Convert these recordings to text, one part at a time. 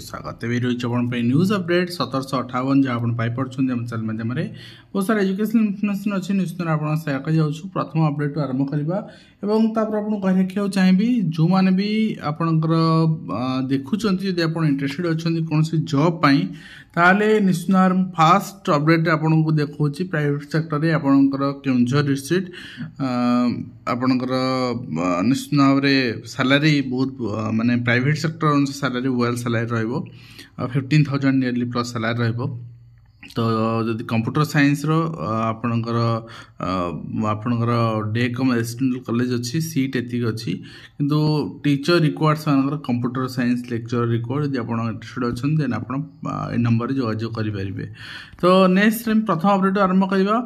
स्वागत है रही न्यूज अपडेट 1758 जहाँ आप चैनल माध्यम बहुत सारा एजुकेशनल इनफॉरमेशन अच्छी निश्चित आप जाऊँ प्रथम अपडेट आरंभ करवा कह रखा चाहिए जो मैंने भी आपणकर देखुं इंटरेस्टेड अच्छा कौन जॉब ताले निश्चित फास्ट अपडेट आपको देखा प्राइवेट सेक्टर में आपणकर केउंझर डिस्ट्रिक्ट आपणकर निश्चित भाव में सैलरी बहुत माने प्राइवेट सेक्टर अनुसार सैलरी वेल सैलरी रहिबो 15,000 नियरली प्लस सैलरी रहिबो। तो जदि कंप्यूटर साइंस रो आपणकर डे कम रेसिडेंशियल कॉलेज अच्छी सीट एतिक अच्छी किंतु टीचर रिक्वायर्स मानकर कंप्यूटर साइंस लेक्चर रिक्वायर्ड जदि आप इंटरेस्टेड अच्छा देन आप नंबर जोगाजोग करेंगे। तो नेक्स्ट टाइम प्रथम अपडेट आरंभ करवा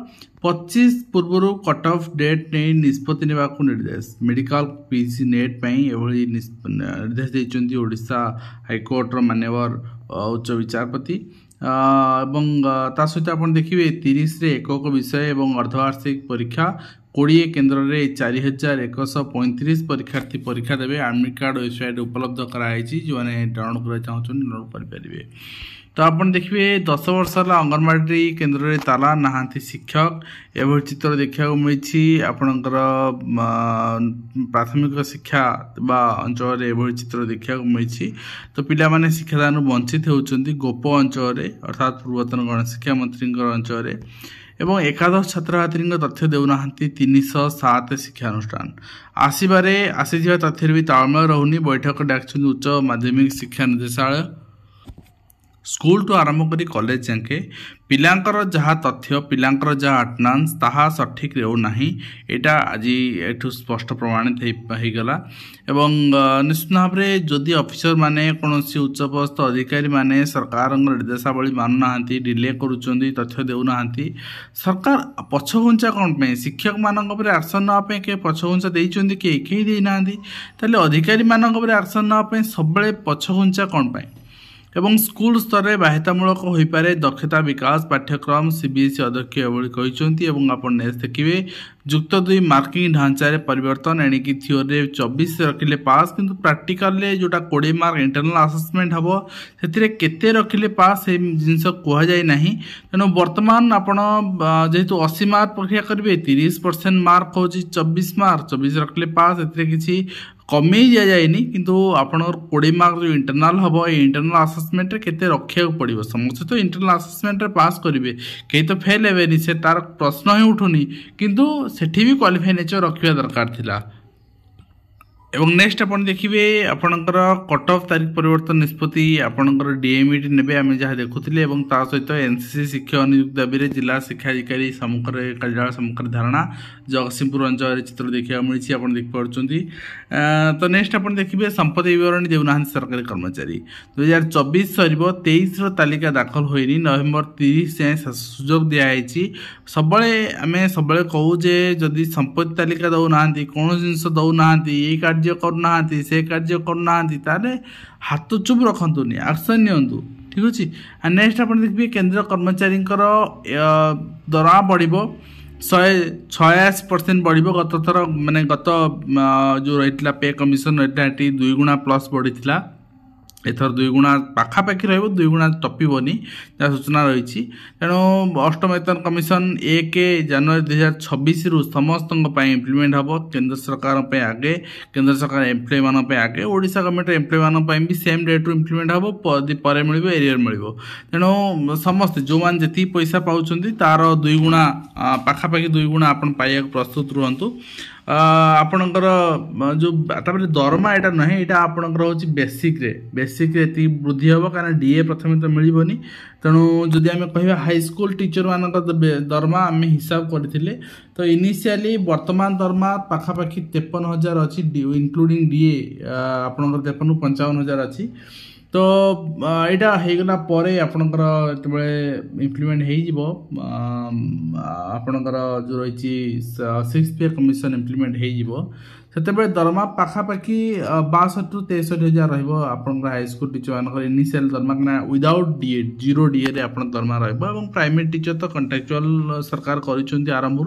25 पूर्व कट ऑफ डेट नहीं निष्पत्ति ने निर्देश मेडिकल पीसी नेट निर्देश देते ओडिशा हाईकोर्टर मान्यवर उच्च विचारपति ता सहित आप देखिए 30 एকক विषय और अर्धवार्षिक परीक्षा 20 केन्द्र में 4135 परीक्षार्थी परीक्षा देवे। एडमिट कार्ड वेबसाइट उपलब्ध कराई जो मैंने डाउनलोड करना चाहते डाउनलोड करेंगे। तो आप देखिए 10 वर्ष अंगनवाड़ी केन्द्र में ताला नहांती शिक्षक एभली चित्र देखा मिली आपणकर प्राथमिक शिक्षा अंचल एभली चित्र देखा मिली। तो पिला माने शिक्षादान वंचित होती गोप अंचल अर्थात पूर्वतन गणशिक्षा मंत्री अंचल एवं एकादश छात्र छात्री तथ्य देना 307 शिक्षानुष्ठान आसबारे आसी तथ्य भी तालमेल रहुनी। बैठक डाक उच्च माध्यमिक शिक्षा निर्देशालय स्कूल टू आरंभ करी कॉलेज जाके पिलांकर जहाँ तथ्य पिलांकर जहाँ अटेंडेंस ताहा सठिक रहूना यहाँ आज एठू स्पष्ट प्रमाणित होगला। एवं निश्चित भाव में जदि ऑफिसर माने कौन उच्चपदस्थ अधिकारी माने सरकार निर्देशावली मानुना डिले करुँच तथ्य देना सरकार पछघुंचा कौन पे शिक्षक मान एक्शन नापे किए पछघुंचा देते कि देना अधिकारी मान एक्शन नापे सब पछघुंचा कौन पे एवं स्कूल स्तर में बाध्यतामूलक हो पारे दक्षता विकास पाठ्यक्रम सीबीएसई अध्यक्ष एभली कहते आप देखिए युक्त 2 मार्किंग ढांचारे परिवर्तन एणिकी थियोरी 24 रखिले पास किंतु प्रैक्टिकल जोटा 20 मार्क इंटरनल असेसमेंट हम से केते रखिले पास से जिनस कह जाए ना। तेणु बर्तमान आपण जेहेतु 80 मार्क परीक्षा करेंगे 30% मार्क हूँ 24 मार्क 24 रखिले पास किसी कमे दि जाएनि किंतु आपनर 20 मार्क जो इंटरनल हम इंटरनल असेसमेंट केते रखा पड़ो समस्त तो इंटरनल असेसमेंट पास करेंगे कहीं तो फेल हेबेनि से तार प्रश्न ही उठुनी किंतु सेठी भी क्वालिफाई नेचर रखा दरकार थिला। एवं नेक्स्ट आप देखिए आपणकर कट ऑफ तारीख परिवर्तन निष्पत्ति आपणकर डीएमईटी ने आम जहाँ देखुले सहित एनसीसी शिक्षक नियुक्ति दाबी जिला शिक्षा अधिकारी सम्मुखें कार्यालय सम्मुखें धारणा जगतसिंहपुर अंचल चित्र देखा मिली आप देखिपुंट। तो नेक्स्ट आप देखिए संपत्ति विवरणी देना सरकारी कर्मचारी 2024 सर 23 तालिका दाखल होनी नवेम्बर 30 जाए सुजोग दिखाई सब आम सब कहूँ जदि संपत्ति तालिका दौना कौन जिनस दौना ये कार्य करना से कार्य करना ताले हाथ चुप रखंतुनी एक्शन नियंतु ठीक अच्छे। नेक्स्ट आप देखिए केंद्र कर्मचारी दरमा बढ़ 186% बढ़ गत थर माने गत जो रही पे कमिशन रही 2 गुणा प्लस बढ़ी एथर 2 गुणा पाखापाखि रही 2 गुणा टपीबनी जहाँ सूचना रही। तेणु अष्टम वेतन कमिशन 1 जनवरी 2026 रु समस्त इम्प्लीमेंट हम केंद्र सरकार आगे केंद्र सरकार एम्प्लॉय मान आगे ओडिशा गवर्नमेंट एम्प्लॉय मान भी सेम डेट रु इम्प्लीमेंट हम पर मिल एरियर मिल। तेणु समस्त जो मैंने जी पैसा पाँच तार 2 गुणा पाखापाखि 2 गुणा आप पाइबा प्रस्तुत रुहतु। आपणकर जो दरमा यहाँ ना यहाँ आपणकर हूँ बेसिक ये वृद्धि हम कहीं डीए प्रथम तो मिलनी। तेणु जदि आम कह हाईस्कल टीचर मान दरमा आम हिसाब करते तो इनिशियली वर्तमान दरमा पाखापाखि 53,000 अच्छी इंक्लूडिंग डीए आपणकर 53-55,000 अच्छी तो यहाँ होगला आपणकर जो इम्प्लीमेंट हो आपणकर जो रही 6th पे कमिशन इम्प्लीमेंट हो से दरमा पाखापाखि 62 ରୁ 63 हजार रहा हाईस्कल टीचर मान इनिशियल दरमा क्या विदाउट डीए 0 डीए आप दरमा प्राइमेरी टीचर तो कंट्राक्चुअल सरकार करंभ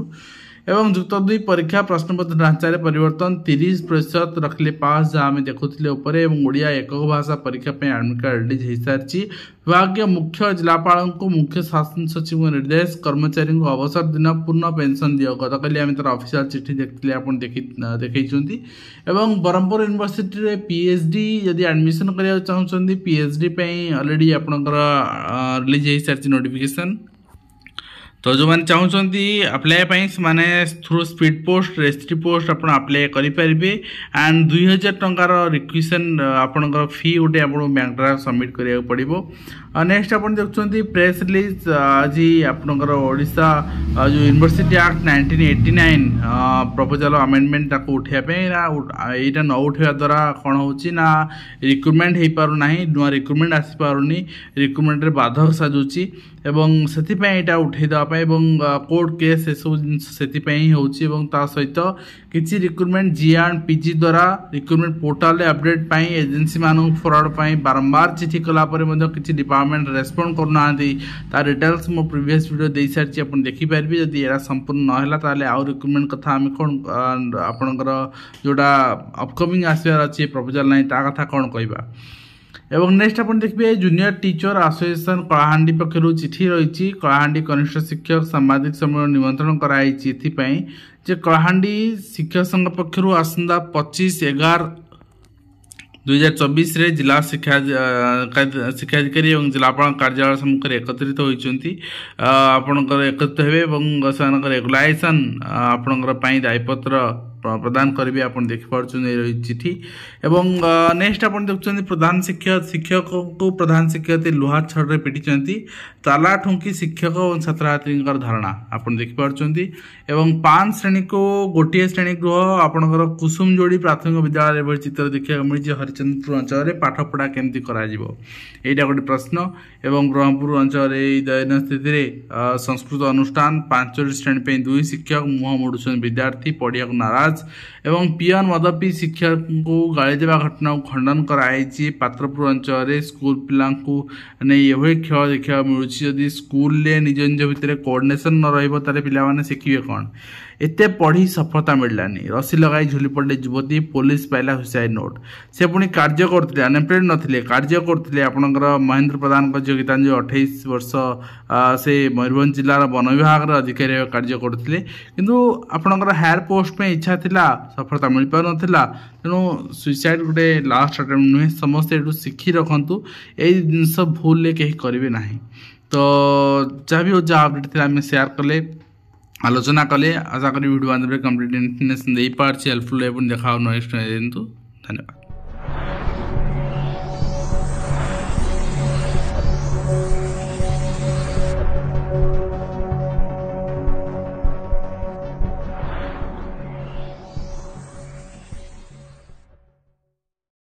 एवं जुक्त 2 परीक्षा प्रश्नपत्र ढांचा परिवर्तन 30% रखले पास जहाँ आम देखुले ओडिया एकक भाषा परीक्षा एडमिट कार्ड रिलीज हो सारी विभाग मुख्य जिलापाल को मुख्य शासन सचिव निर्देश कर्मचारी को अवसर दिन पूर्ण पेंशन दियो गतकाली आम तार ऑफिशियल चिठी देखते एवं ब्रह्मपुर यूनिवर्सिटी पीएचडी जदि एडमिशन करने चाहते पीएचडी ऑलरेडी आपंकर रिलीज हो सारी नोटिफिकेशन तो जो मैंने चाहते अप्लाई से through speed post registry post आप अप्लाई करेंगे एंड 2000 टंकार रिक्वेशन आपंकर फी गोटे आप बैंक द्वारा सबमिट करा पड़ो। नेक्स्ट आप देखते प्रेस रिलीज आज आपंकर ओडिशा जो यूनिवर्सिटी एक्ट 1989 प्रपोजल अमेंडमेंट उठापे यहाँ न उठा द्वारा कौन हो रिक्रुटमेंट हो पारना नुआ रिक्रुटमेंट आसी पारनी रिक्रुटमेंट बाधक साजुची एवं से उठे देवाई कोर्ट केस सब जिन सहित किसी रिक्रुटमेंट जीआर पीजी द्वारा रिक्रुटमेंट पोर्टाल अपडेट एजेंसी मान फरवर्ड बारंबार चिठी कलापर किसी डिपार्टमेंट रेस्पॉन्ड करना डिटेल्स मो प्रीवियस वीडियो दे सारी आप देखिपारे जदि यह संपूर्ण नाला आउ रिक्रुटमेंट कथा आम कौन आपणकर जोड़ा अपकमिंग आसबार अच्छे प्रपोजल ना कथा कौन कहवा एवं नेक्स्ट आप देखिए जूनियर टीचर एसोसिएशन कलाहांडी पक्षर चिठी रही कलाहांडी कनिष्ठ शिक्षक सांबादिक सम्मेलन निमंत्रण कराई जे कलाहांडी शिक्षक संघ पक्षर आसंदा 25/11/2024 रे जिला शिक्षाधिकारी और जिलापाल कार्यालय सम्मुख एकत्रित होती आपणकर एकत्रित हे रेगुलाइजेशन आपणकर दायीपत्र प्रदान करेंगे आप देखिपुर चिठी एवं नेक्स्ट आप देखते प्रधान शिक्षक को प्रधान शिक्षक लुहा छड़ पिटी ताला ठुंकी शिक्षक और छात्र छात्री धारणा आप देखिपुर एवं 5 श्रेणी को गोटे श्रेणी गृह आपणकर कुसुम जोड़ी प्राथमिक विद्यालय चित्र देखा मिली हरिचंद्रपुर अंचल पाठ पढ़ा केमती यहाँ गोटे प्रश्न एवं ब्रह्मपुर अंचल दैन स्थिति संस्कृत अनुष्ठान 5 श्रेणी 2 शिक्षक मुह मोड़ुन विद्यार्थी पढ़िया नाराज एवं पियन मदपी शिक्षक को गाड़ी देवा घटना को खंडन कराई पात्रपुर अंचल स्कूल पिला नहीं खेल देखा मिलूँ जदि स्कूल निज निज भितर कोऑर्डिनेशन न रही पिला शिखे कौन एत पढ़ी सफलता मिललानी रसी लगाई झुली पड़े युवती पुलिस पाइला सुसाइड नोट से पुणी कार्य करते अनएम्प्लॉयड नथिले कार्य करते आपणकर महेंद्र प्रधान झील गीतांजलि 28 वर्ष से मयूरभंज जिलार वन विभाग अधिकारी कार्य करते किंतु आपणकर हायर पोस्ट में इच्छा थिला सफलता मिल पार नथिला तेणु सुसाइड गोटे लास्ट अटेम्प्ट नुहे समस्ते ये शिखी रखु यही जिनस भूल कहीं करेंगे ना तो जहाँ भी जहाँ अपडेट थी आम सेयार कले आलोचना कले आशा करी वीडियो बांधव कंप्लीट इन्फर्मेशन दे पार्टी हेल्पफुल देखा नेक्स्ट धन्यवाद।